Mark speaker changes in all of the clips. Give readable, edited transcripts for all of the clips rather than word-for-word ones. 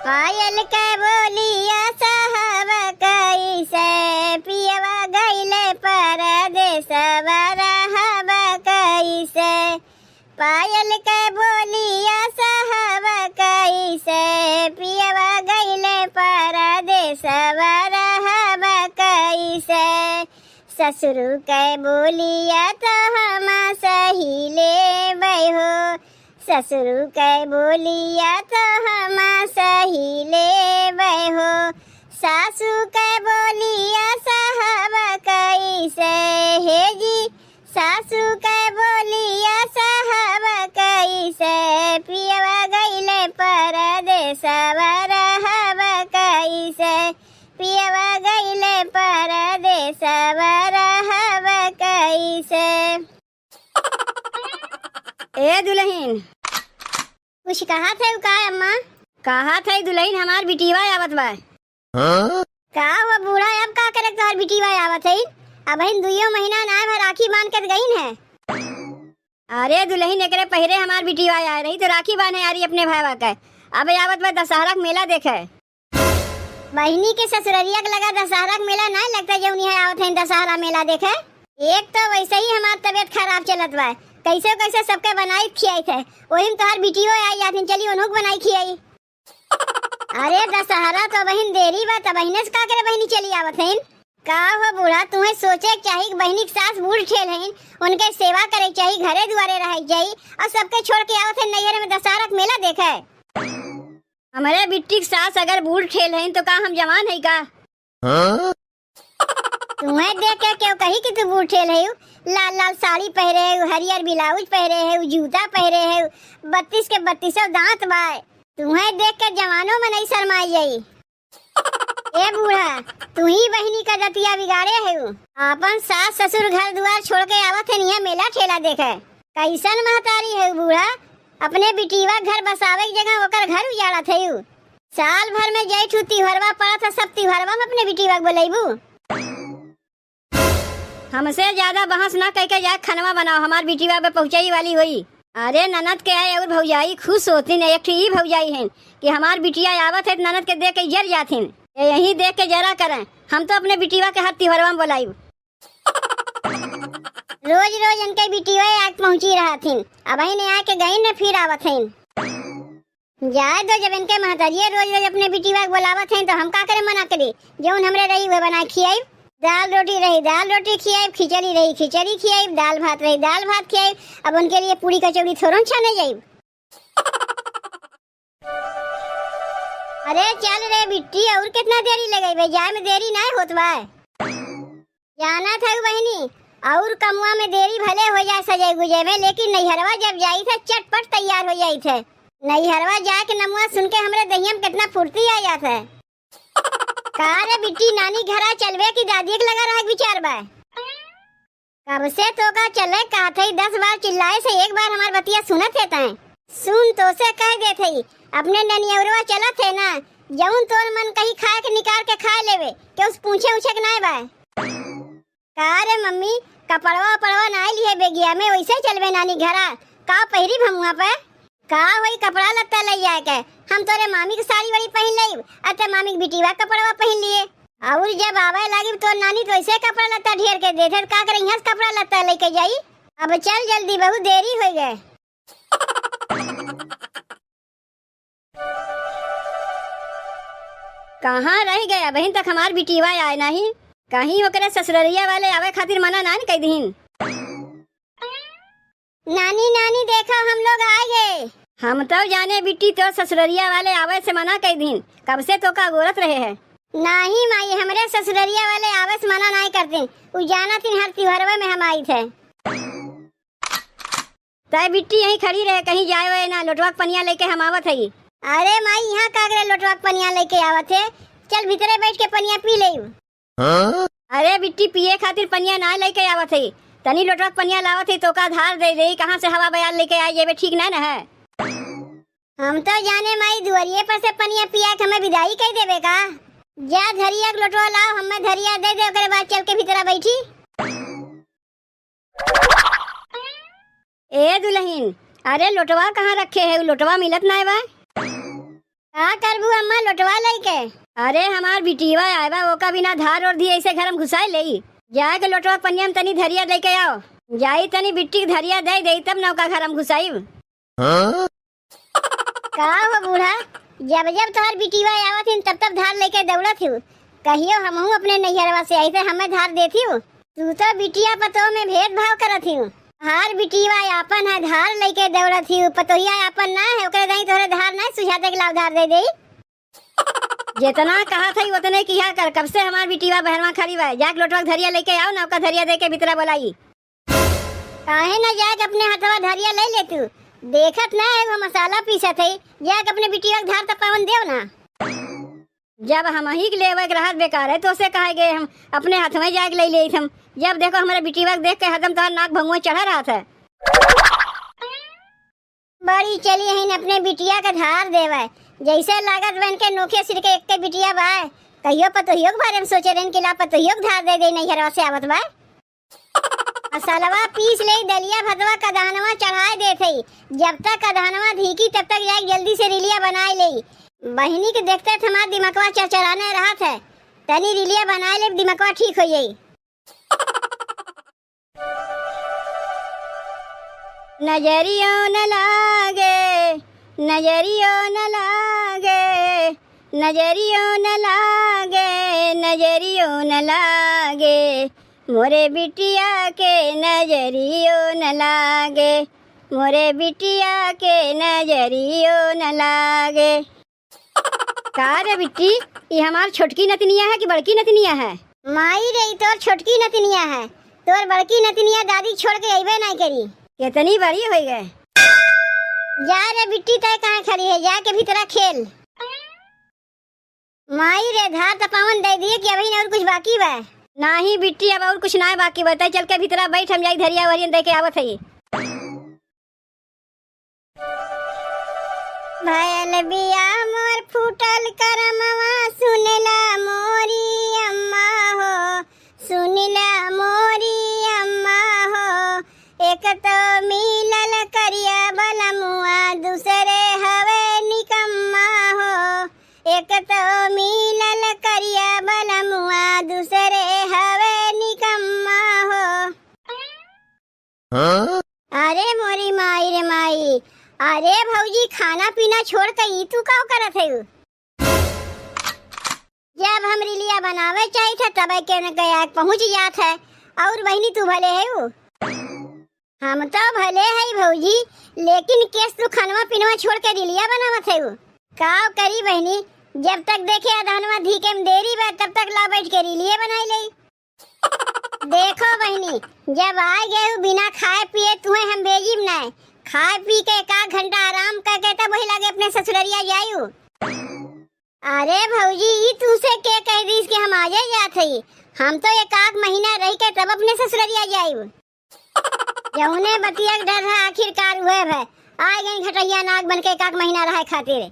Speaker 1: पायल के बोलिया साहब कैसे पियवा गईले परदेसवा रहब कैसे। पायल के बोलिया साहब कैसे पियवा गईले परदेसवा रहब कैसे। ससुर के बोलिया तो हम सही लेबै हो, ससुर के बोलिया तो हम सही लेबै हो। सासू के बोलिया साहब कैसे हे जी, सासू के बोलिया साहब कैसे पियवा गईले परदेसवा रहब कैसे। पियवा गईले परदेसवा रहब कैसे। ए दुल्हन कुछ कहा थे का अम्मा? कहा थे दुल्हन हमार बिटिवा आवत बा। का वो बूढ़ा अब का करे तोहर बिटिवा आवत है? अब इन 2 महीना ना भर राखी बांध के गईन है। अरे दुल्हन एकरे पहरे हमार बिटिवा आ रही तो राखी बांधे आ रही अपने भाईवा के। अब आवत बा दशहरा का मेला देखे। बहिनी के ससुररिया के लगा दशहरा का मेला ना लगता जो उन्हें आवत है दशहरा मेला देखे। एक तो वैसे ही हमार तबीयत खराब चलत बा, कैसे कैसे सबके बनाई खियाई थे, वही में तोहर बिटियो आई जाथिन, चली उन्हों बनाई खियाई। अरे दशहरा तो बहन देरी बा, तब बहने से का करे बहनी चली आवत है। का हो बूढ़ा तुम्हें सोचे चाहिए कि बहनी के सास बूढ़ ठेल है, उनके सेवा करे चाहिए, घरे दुआरे रह चाहिए और सबके छोड़ के आवत है नैहर में दशहरा का मेला देखे। हमारे बिट्टी के सास अगर बूढ़ ठेल है तो का हम जवान है का? तुम्हें देख के क्यों कही कि तू बूढ़ ठेल है? लाल लाल साड़ी पहरे है, हरियर ब्लाउज पहरे है, जूता पहरे है, 32 के 32 दांत बाय। तुम्हें देख के जवानों में नहीं शर्माई जाई। ए बूढ़ा तू ही बहनी का दतिया बिगाड़े है। अपन सास ससुर घर दुआर छोड़ के आवत है निया मेला ठेला देखे। कैसन महतारी है बूढ़ा, अपने बिटिवा घर बसावे की जगह ओकर घर उजाड़त है। साल भर में जैठू तिहरवा पड़ा था, सब तिहरवा में अपने बिटिवा को बुलाइबू। हमसे ज्यादा बहस ना कह के जा खनवा बनाओ, हमार बिटिवा पे पहुंचाई वाली हुई। अरे ननद के आए और भौजाई खुश होती ने, एक ही भौजाई है कि हमार बिटिया आवत है ननद के देख के जर जाथिन। यही देख के जरा करें, हम तो अपने बिटिवा के हाथ तिहरवा में बुलाई। रोज रोज इनके बिटिवा आग पहुंची रहा थी, अब ने आके गई न फिर आवत है। जाए तो जब इनके महतारिये रोज रोज अपने बिटिवा बुलावत हैं तो हम का करे मना करी। जो हमरे रही हुए बना खियाई, दाल रोटी रही दाल रोटी खियाई, खिचड़ी रही खिचड़ी खियाई, दाल भात रही दाल भात खियाई। अब उनके लिए पूरी कचौड़ी थोड़ा छाने जाई। अरे चल रे बिट्टी, और कितना देरी लगेगी भाई? जाए में देरी ना होत बा। जाना था बहनी, और कमुआ में देरी भले हो जाए सजे गुजे में, लेकिन नैहरवा जब जाई थे चटपट तैयार हो जाई थे। नैहरवा जाके नमुआ सुन के हमरे दहिया में कितना फुर्ती आ जात है। रे बिट्टी नानी घरा चलवे की दादी के लगा रहा विचार बा। कब से तो का चले कहा थे 10 बार चिल्लाए से एक बार हमार बतिया सुनत है तय। सुन तो से कह दे थे अपने ननियरवा चला थे ना, जौन तोर मन कहीं खाए के निकाल के खा लेवे के उस पूछे उछे के ना बा। रे मम्मी कपड़वा पड़वा ना लिए बेगिया में, वैसे चलवे नानी घरा का पहिरी भमुआ पे का वही कपड़ा लत्ता ले जाए के। हम तोरे मामी की साड़ी वाड़ी पहन ली, अते मामी की बिटिवा कपड़वा पहन लिए, और जब आवे लगी तो नानी तो ऐसे कपड़ा लत्ता ढेर के दे थे, का करे यहाँ से कपड़ा लत्ता लेके जाई। अब चल जल्दी, बहुत देरी हो गए। कहाँ रह गया बहन तक हमार बिटिवा आए नहीं? कहीं ओकरे ससुररिया वाले आवे खातिर मना ना कह दीन। नानी नानी देखो हम लोग आ गए। हम तो जाने बिट्टी तो ससुररिया वाले आवे से मना कह दीन, कब से तो का गोरत रहे है। नहीं माई, हमरे ससुररिया वाले आवे से मना नहीं करते, वो जाना थी हर त्योहारवा में हम आई थे। तय बिट्टी यहीं खड़ी रहे, कहीं जाए हुए ना, लोटवा पनिया लेके हम आवत है। अरे माई यहाँ का करे लोटवा पनिया लेके आवत है, चल भीतरे बैठ के पनिया पी ले। अरे बिट्टी पिए खातिर पनिया ना लेके आवत है, तनी लोटवा पनिया लावत है तो का धार दे दे, कहाँ से हवा बयाल लेके आई जेबे, ठीक ना है। हम तो जाने माई दुआरिये पर से पनिया पिया के हमें विदाई कह देवे का। जा धरिया के लोटवा लाओ, हमें धरिया दे दे, ओकरे बाद चल के भीतरा बैठी। ए दुल्हन, अरे लोटवा कहाँ रखे है? लोटवा मिलत ना है बा? का करबू अम्मा लोटवा लई के?
Speaker 2: अरे हमार बिटिया आएबा ओका बिना धार और दी ऐसे घर में घुसाई ले जाए के लोटवा पनिया में तनी धरिया लेके आओ। जाई तनी बिट्टी के धरिया दे दे तब नौका घर में घुसाई।
Speaker 1: का हो बूढ़ा, जब जब तोहर बिटिया आवत हिन तब तब धार लेके दौड़त हूँ। कहियो हमहू अपने नैहरवा से आई थे हमें धार देती हूँ। तू तो बिटिया पतो में भेदभाव करत हूँ। हार बिटिया आपन है धार लेके दौड़त हूँ, पतोहिया आपन ना है ओकरे नहीं तोहरे धार ना सुझाते के लाभ धार दे दे।
Speaker 2: जितना कहा था उतने किया कर। कब से हमार बिटिया बहनवा खड़ी बा, जाके लोटवा धरिया लेके आओ नौका धरिया दे के भीतरा बोलाई।
Speaker 1: काहे ना जाके अपने हथवा धरिया ले ले तू, देखत ना है वो मसाला पीसत है, जाके अपने बिटिया के धार तपावन देव ना।
Speaker 2: जब हम ही के लेवे के रहत बेकार है तो उसे कहे गए हम अपने हाथ में जाके ले ले हम। जब देखो हमारे बिटिया देख के हदम तो नाक भंगुआ चढ़ा रहा था।
Speaker 1: बड़ी चली है अपने बिटिया का धार देवे, जैसे लागत बन के नोखे सिर के एक के बिटिया बा। कहियो पतोहियो के बारे में सोचे रहन के ला पतोहियो के धार दे दे नहीं हरवा से आवत बा। मसालवा पीस ले दलिया भतवा कदानवा चढ़ाए देते, जब तक कदानवा धीकी तब तक जाके जल्दी से रिलिया बनाए ले। बहिनी के देखते थे हमारा दिमागवा चरचराने रहा था, तनी रिलिया बनाए ले दिमागवा ठीक हो जाई।
Speaker 2: नजरियों न लागे, नजरियों न लागे, नजरियों न लागे, नजरियों न लागे, मोरे बिटिया के नजरियों न लागे, मोरे बिटिया के नजरियों न लागे। का रे बिट्टी, ये हमार छोटकी नतनिया है कि बड़की नतनिया है?
Speaker 1: माई रे तोर छोटकी नतनिया है, तोर बड़की नतनिया दादी छोड़ के अइबे नहीं करी।
Speaker 2: कितनी बड़ी हो गए।
Speaker 1: जा रे बिट्टी तय कहाँ खड़ी है, जाके भीतरा खेल। माई रे धार तपावन दे दिए कि अभी और कुछ बाकी बा?
Speaker 2: नहीं बिट्टी अब और कुछ ना बाकी बता, चल के भीतरा बैठ हम जाई धरिया वरियन दे के आवत है।
Speaker 1: भयल बिया मोर फूटल करमवा, सुनला मोरी अम्मा हो, सुनला मोरी अम्मा हो। एक तो मिलल करिया बलमुआ, दूसरे हवे निकम्मा हो। एक तो मिलल करिया बलमुआ, दूसरे हवे निकम्मा हो। अरे मोरी माई रे माई, अरे भौजी खाना पीना छोड़ के ई तू का करत है? जब हम रिलिया बनावे चाहिए था तब के न गया पहुंच जात है, और बहनी तू भले है वो। हम तो भले है भौजी, लेकिन केस तू खानवा पीनवा छोड़ के रिलिया बनावत है वो। का करी बहनी, जब तक देखे अधानवा धीके में देरी बा तब तक ला बैठ के रिलिया बनाई ले। देखो बहनी, जब आ गए बिना खाए पिए तुम्हें हम भेजिम नहीं, खाए पी के एक घंटा आराम करके तब वही लगे अपने ससुररिया जायू। अरे भौजी ये तुसे के कह दीस कि हम आ जात हई, हम तो एक महीना रह के तब अपने ससुररिया जायू। जौने बतिया डर है आखिरकार हुए है, आ गई घटैया नाग बन के एक महीना रहे खातिर।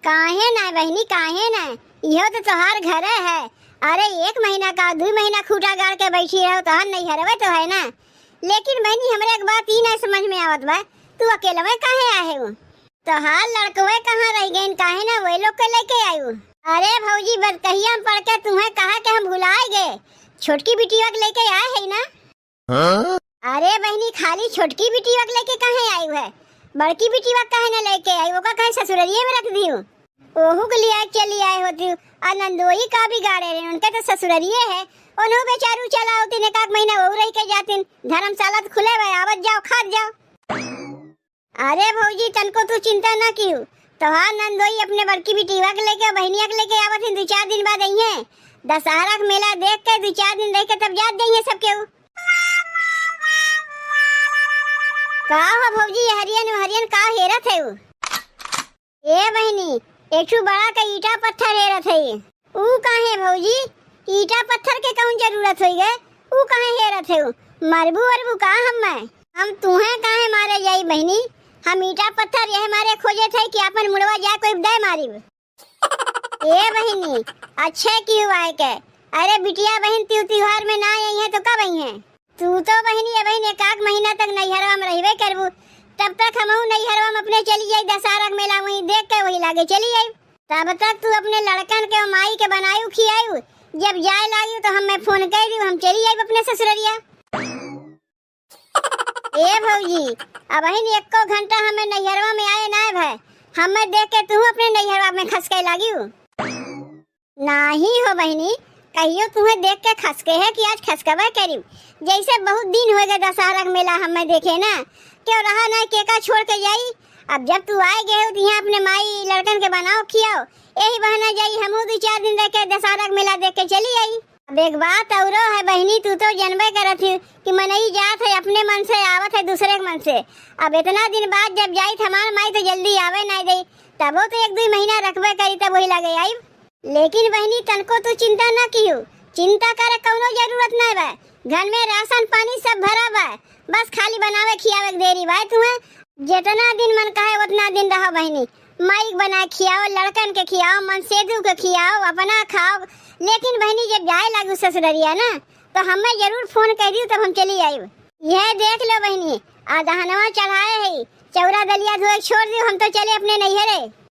Speaker 1: काहे ना बहनी काहे ना, इहो तो तोहार घर है। अरे एक महीना का 2 महीना खूटा गाड़ के बैठी रहो तो नहीं हरवे तो है ना। लेकिन बहनी हमरे एक बात ही नहीं समझ में आवत बा, तू अकेले में काहे आए हो? तो हाल लड़कवे कहाँ रह गए, काहे ना वही लोग के लेके आयु? अरे भौजी बरकहिया पढ़ के तुम्हें कहा कि हम भुलाए गए, छोटकी बिटिया के लेके आए है ना। अरे बहनी खाली छोटकी बिटिया के लेके काहे आयु है, बड़की बिटिया काहे ना लेके आई? वो का कहीं ससुररिये में रख दी हूँ, ओहू के लिए चली आए होती। आनंदोई का भी गाड़े रहे, उनके तो ससुररिये है, उन्हों बेचारू चला होती ने एक महीना वो रह के जाती, धर्मशाला तो खुले भाई आवत जाओ खात जाओ। अरे भौजी तनको तू चिंता ना क्यों, तो हाँ नंदोई अपने बड़की बिटिया के लेके बहनिया के लेके आवत 2-4 दिन बाद आई है। दशहरा का मेला देख के 2-4 दिन रह के तब जात गई है सब केहू। का हो भौजी हरियन का हेरत है? ए बहनी एक बड़ा का ईटा पत्थर हेरत है, ऊ काहे भौजी? ईटा पत्थर के कौन जरूरत होई गए, ऊ काहे हेरत है? मरबू वरबू का हम तुम्हें काहे मारे जाई बहनी? हम ईटा पत्थर यह मारे खोजे थे कि अपन मुड़वा जाए कोई दे मारी। ए बहनी अच्छे क्यों आए के? अरे बिटिया बहन त्योहार में ना आई है तो कब आई है? तू तो बहनी एक महीना तक नैहरवा में रहबे करबू, तब तक हम नैहरवा में अपने चली जाई दशहरा के मेला वहीं देख के वही लागे चली आई। तब तक तू अपने लड़कन के माई के बनायू खियायू, जब जाए लागी तो हम फोन कर दी हम चली आई अपने ससुररिया। ए भौजी अब ही एको घंटा हमें नैहरवा में आए ना भाई, हमें देख के तू अपने नैहरवा में खसके लागी नहीं हो बहनी, कहियो तुम्हें देख के खसके है कि आज खसकबा करी। जैसे बहुत दिन हो गए दशहरा का मेला हमें देखे ना, क्यों रहा ना केका छोड़ के जाई। अब जब तू आए गए हो तो यहाँ अपने माई लड़कन के बनाओ खियाओ, यही बहाना जाई हम 2-4 दिन रह के दशहरा का मेला देख के चली आई। अब एक बात औरो है बहनी, तू तो जनबे करत थी कि मनई जात है अपने मन से आवत है दूसरे के मन से। अब इतना दिन बाद जब जाई हमार माई तो जल्दी आवे नहीं दे, तब तो 1-2 महीना रखबे करी तब वही लगे आई। लेकिन बहनी तनको तू चिंता न कियो, चिंता करे कौनो जरूरत नहीं बा, घर में राशन पानी सब भरा बा, बस खाली बनावे खियावे के देरी बा। तुम्हें जितना दिन मन कहे उतना दिन रहो बहनी, माई बना खियाओ, लड़कन के खियाओ, मनसेदू के खियाओ, अपना खाओ। लेकिन बहनी जब जाए लागू ससुररिया ना तो हमें जरूर फोन कर दियो तब हम चली आई। यह देख लो बहनी, आदहनवा चढ़ाए है, चौरा दलिया धोए छोड़ दियो, हम तो चले अपने नैहरे।